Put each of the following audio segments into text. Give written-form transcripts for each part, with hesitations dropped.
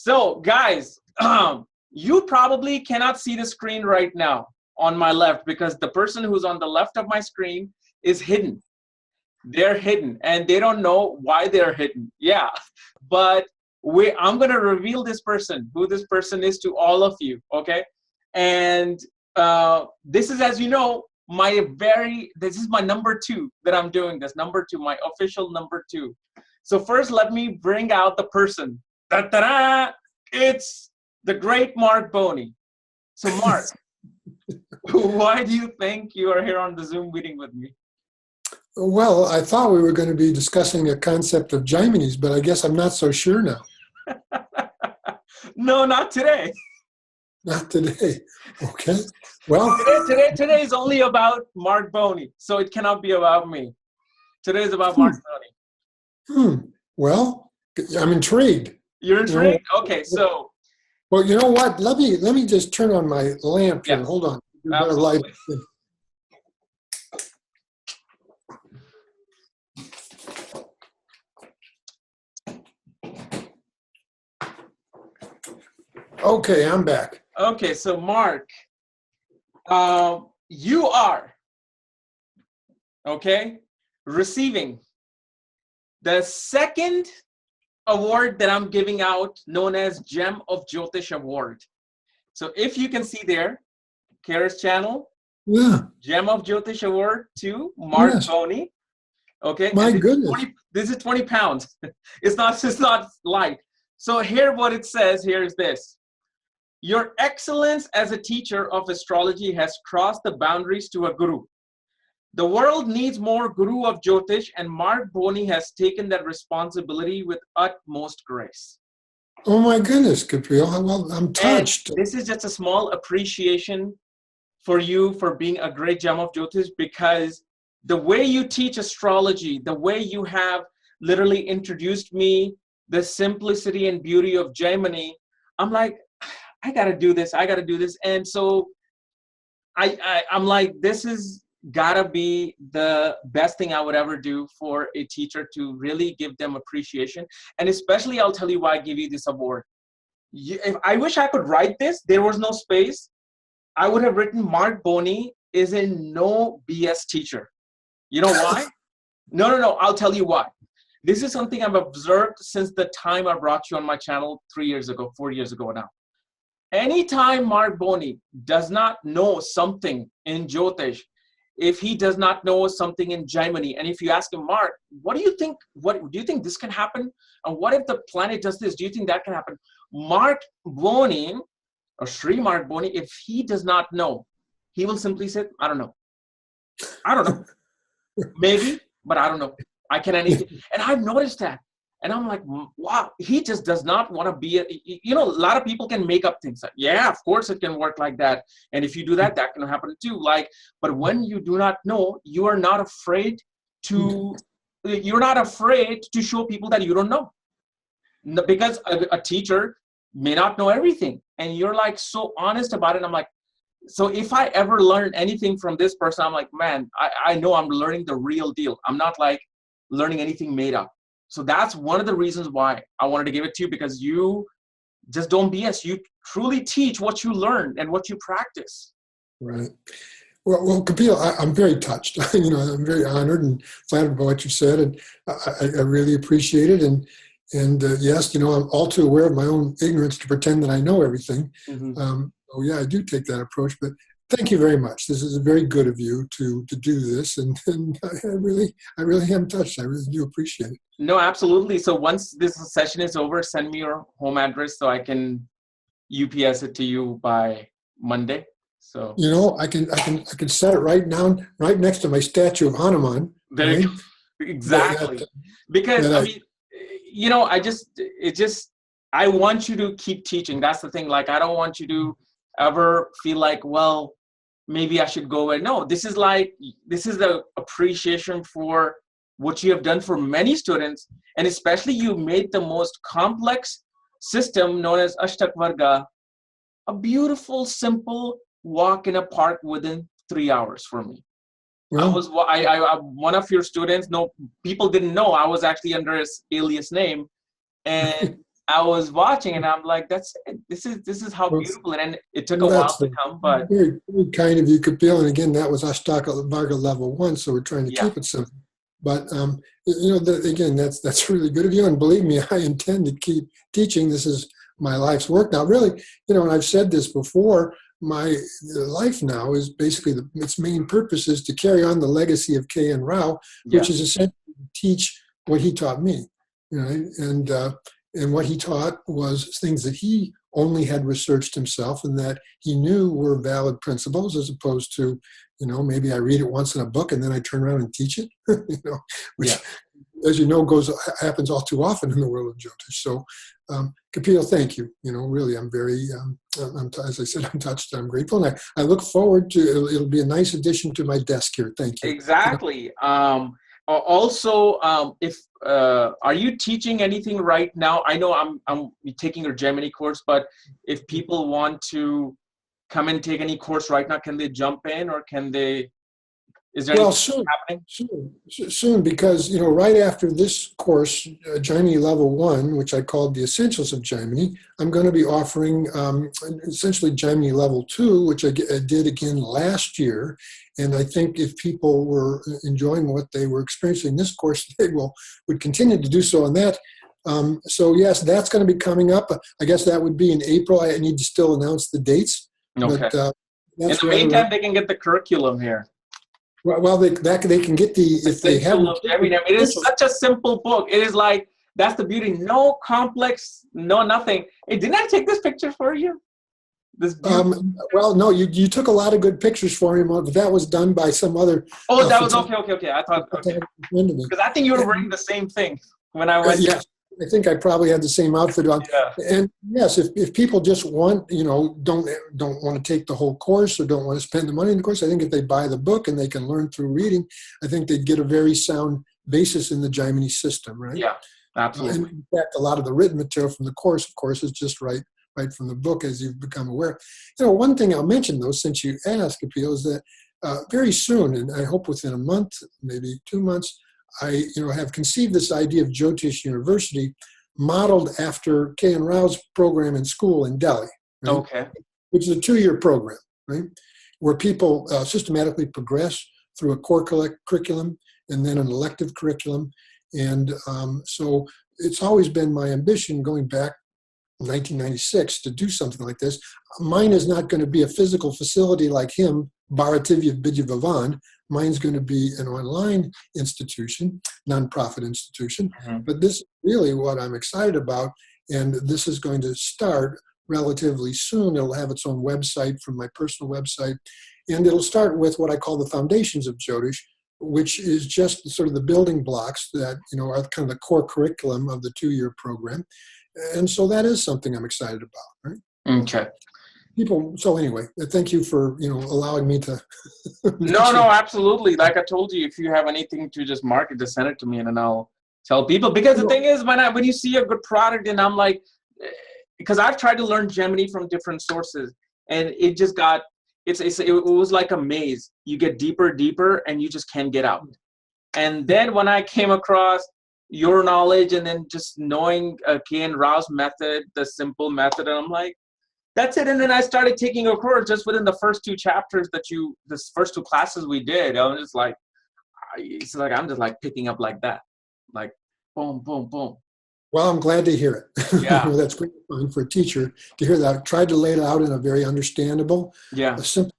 So guys, you probably cannot see the screen right now on my left because the person who's on the left of my screen is hidden. They're hidden and they don't know why they're hidden. Yeah, but I'm going to reveal this person, who this person is, to all of you. Okay. And this is, as you know, this is my number 2 that I'm doing this, number 2, my official number 2. So first, let me bring out the person. Ta-da! It's the great Marc Boney. So Marc, why do you think you are here on the Zoom meeting with me? Well, I thought we were going to be discussing a concept of Gemini's, but I guess I'm not so sure now. No, not today. Not today. Okay. Well, today is only about Marc Boney, so it cannot be about me. Today is about Marc Boney. Well, I'm intrigued. You're intrigued? Okay, so. Well, you know what? Let me just turn on my lamp here. Yeah. Hold on. Absolutely. Okay, I'm back. Okay, so Marc, you are, receiving the second award that I'm giving out, known as Gem of Jyotish Award. So if you can see there, KRSchannel, Yeah. Gem of Jyotish Award to Marc Boney. Okay. My goodness. This is 20 pounds. It's not light. So here what it says here is this. Your excellence as a teacher of astrology has crossed the boundaries to a guru. The world needs more guru of Jyotish, and Marc Boney has taken that responsibility with utmost grace. Oh my goodness, Kapiel. Well, I'm touched. And this is just a small appreciation for you for being a great Gem of Jyotish, because the way you teach astrology, the way you have literally introduced me, the simplicity and beauty of Gemini, I'm like, I gotta do this. And so I'm like, this is gotta be the best thing I would ever do for a teacher, to really give them appreciation. And especially, I'll tell you why I give you this award. If I wish I could write this, there was no space, I would have written Marc Boney is a no BS teacher. You know why? No, I'll tell you why. This is something I've observed since the time I brought you on my channel 4 years ago now. Anytime Marc Boney does not know something in Jyotish, if he does not know something in Gemini, and if you ask him, Marc, what do you think? What do you think this can happen? And what if the planet does this? Do you think that can happen? Marc Boney, or Sri Marc Boney, if he does not know, he will simply say, I don't know. Maybe, but I don't know. I can anything. And I've noticed that. And I'm like, wow, he just does not want to be, a lot of people can make up things. Like, yeah, of course it can work like that. And if you do that, that can happen too. But when you do not know, you are not afraid to show people that you don't know. Because a teacher may not know everything. And you're like so honest about it. I'm like, so if I ever learn anything from this person, I'm like, man, I know I'm learning the real deal. I'm not like learning anything made up. So that's one of the reasons why I wanted to give it to you, because you just don't BS. You truly teach what you learn and what you practice. Right. Well, Kapiel, I'm very touched. I'm very honored and flattered by what you said, and I really appreciate it. And yes, I'm all too aware of my own ignorance to pretend that I know everything. Mm-hmm. I do take that approach. But thank you very much. This is very good of you to do this, and I really am touched. I really do appreciate it. No, absolutely. So once this session is over, send me your home address so I can UPS it to you by Monday. So I can set it right down, right next to my statue of Hanuman. Right? Exactly. Because I want you to keep teaching. That's the thing. Like, I don't want you to ever feel like, well, maybe I should go away. No, this is the appreciation for what you have done for many students, and especially you made the most complex system known as Ashtak Varga a beautiful, simple walk in a park within 3 hours for me. Well, I one of your students. No, people didn't know I was actually under his alias name, and I was watching and I'm like, that's it. This is how Well, beautiful. And it took a well, while that's to come, but very, very kind of you, Kapiel. And again, that was Ashtaka Varga level 1, so we're trying to yeah. keep it simple. But again, that's really good of you. And believe me, I intend to keep teaching. This is my life's work now. Really, and I've said this before. My life now is basically its main purpose is to carry on the legacy of K.N. Rao, Yeah. which is essentially to teach what he taught me. And what he taught was things that he only had researched himself and that he knew were valid principles, as opposed to, maybe I read it once in a book and then I turn around and teach it, which, as you know, happens all too often in the world of Jyotish. So, Kapiel, thank you. Really, I'm very, as I said, I'm touched. I'm grateful, and I look forward to. It'll be a nice addition to my desk here. Thank you. Exactly. Also, if are you teaching anything right now? I know I'm taking your Gemini course, but if people want to come and take any course right now, can they jump in, or can they? Is there anything happening? Soon, because right after this course, Gemini Level 1, which I called the Essentials of Gemini, I'm going to be offering essentially Gemini Level 2, which I did again last year. And I think if people were enjoying what they were experiencing in this course, they would continue to do so on that. So yes, that's going to be coming up. I guess that would be in April. I need to still announce the dates. Okay. But, in the meantime, they can get the curriculum here. Well, they can get if they have. It is such a simple book. It is like, that's the beauty. No complex, no nothing. Hey, didn't I take this picture for you? Well, no, you took a lot of good pictures for him, but that was done by some other. Oh, that was okay. I thought, because I think you were wearing the same thing when I went. Yes, I think I probably had the same outfit on. Yeah. And yes, if people just want, don't want to take the whole course or don't want to spend the money in the course, I think if they buy the book and they can learn through reading, I think they'd get a very sound basis in the Gemini system, right? Yeah, absolutely. And in fact, a lot of the written material from the course, of course, is just right from the book, as you've become aware. One thing I'll mention, though, since you asked, Kapiel, is that very soon, and I hope within a month, maybe 2 months, I have conceived this idea of Jyotish University modeled after K.N. Rao's program in school in Delhi, right? Okay. Which is a 2-year program, right? Where people systematically progress through a core curriculum and then an elective curriculum. And so it's always been my ambition going back 1996 to do something like this. Mine is not going to be a physical facility like him, Bharativya Vidya Bhavan. Mine's going to be an online institution, nonprofit institution. Mm-hmm. But this is really what I'm excited about. And this is going to start relatively soon. It'll have its own website from my personal website. And it'll start with what I call the foundations of Jyotish, which is just sort of the building blocks that, are kind of the core curriculum of the 2-year program. And so that is something I'm excited about, right? Okay. So anyway, thank you for, allowing me to. No, absolutely. Like I told you, if you have anything to just mark it, just send it to me and then I'll tell people. Because the thing is, when you see a good product, and I'm like, because I've tried to learn Gemini from different sources, and it just got, it was like a maze. You get deeper, and you just can't get out. And then when I came across your knowledge and then just knowing K.N. Rao's method, the simple method, and I'm like, that's it. And then I started taking a course just within the first 2 chapters this first 2 classes we did. I was just like, I'm just like picking up like that, like boom, boom, boom. Well, I'm glad to hear it. Yeah. That's great for a teacher to hear that. I tried to lay it out in a very understandable, simple.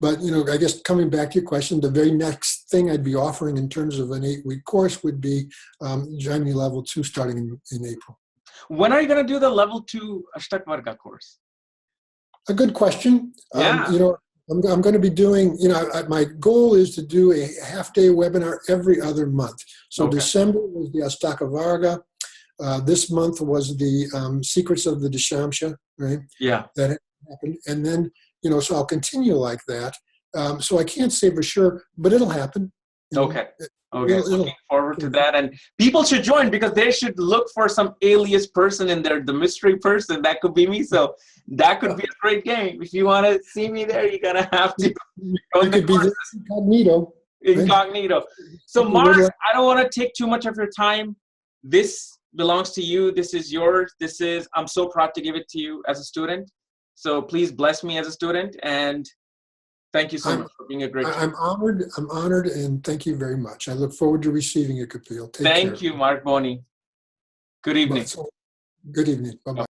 But, I guess coming back to your question, the very next thing I'd be offering in terms of an 8-week course would be Gemini Level 2 starting in April. When are you going to do the Level 2 Ashtak Varga course? A good question. Yeah. I'm going to be doing, my goal is to do a half-day webinar every other month. So okay. December was the Astaka Varga. This month was the Secrets of the Dashamsha, right? Yeah. That happened. And then, so I'll continue like that. So I can't say for sure, but it'll happen. Okay. Looking forward to that. And people should join because they should look for some alias person in there, the mystery person. That could be me. So that could be a great game. If you want to see me there, you're going to have to go it could be incognito. Incognito. So Marc, I don't want to take too much of your time. belongs to you. This is yours. I'm so proud to give it to you as a student. So please bless me as a student. And thank you so much for being a great teacher. I'm honored, and thank you very much. I look forward to receiving it, Kapiel. Take care. Thank you, Marc Boney. Good evening. Good evening. Bye-bye.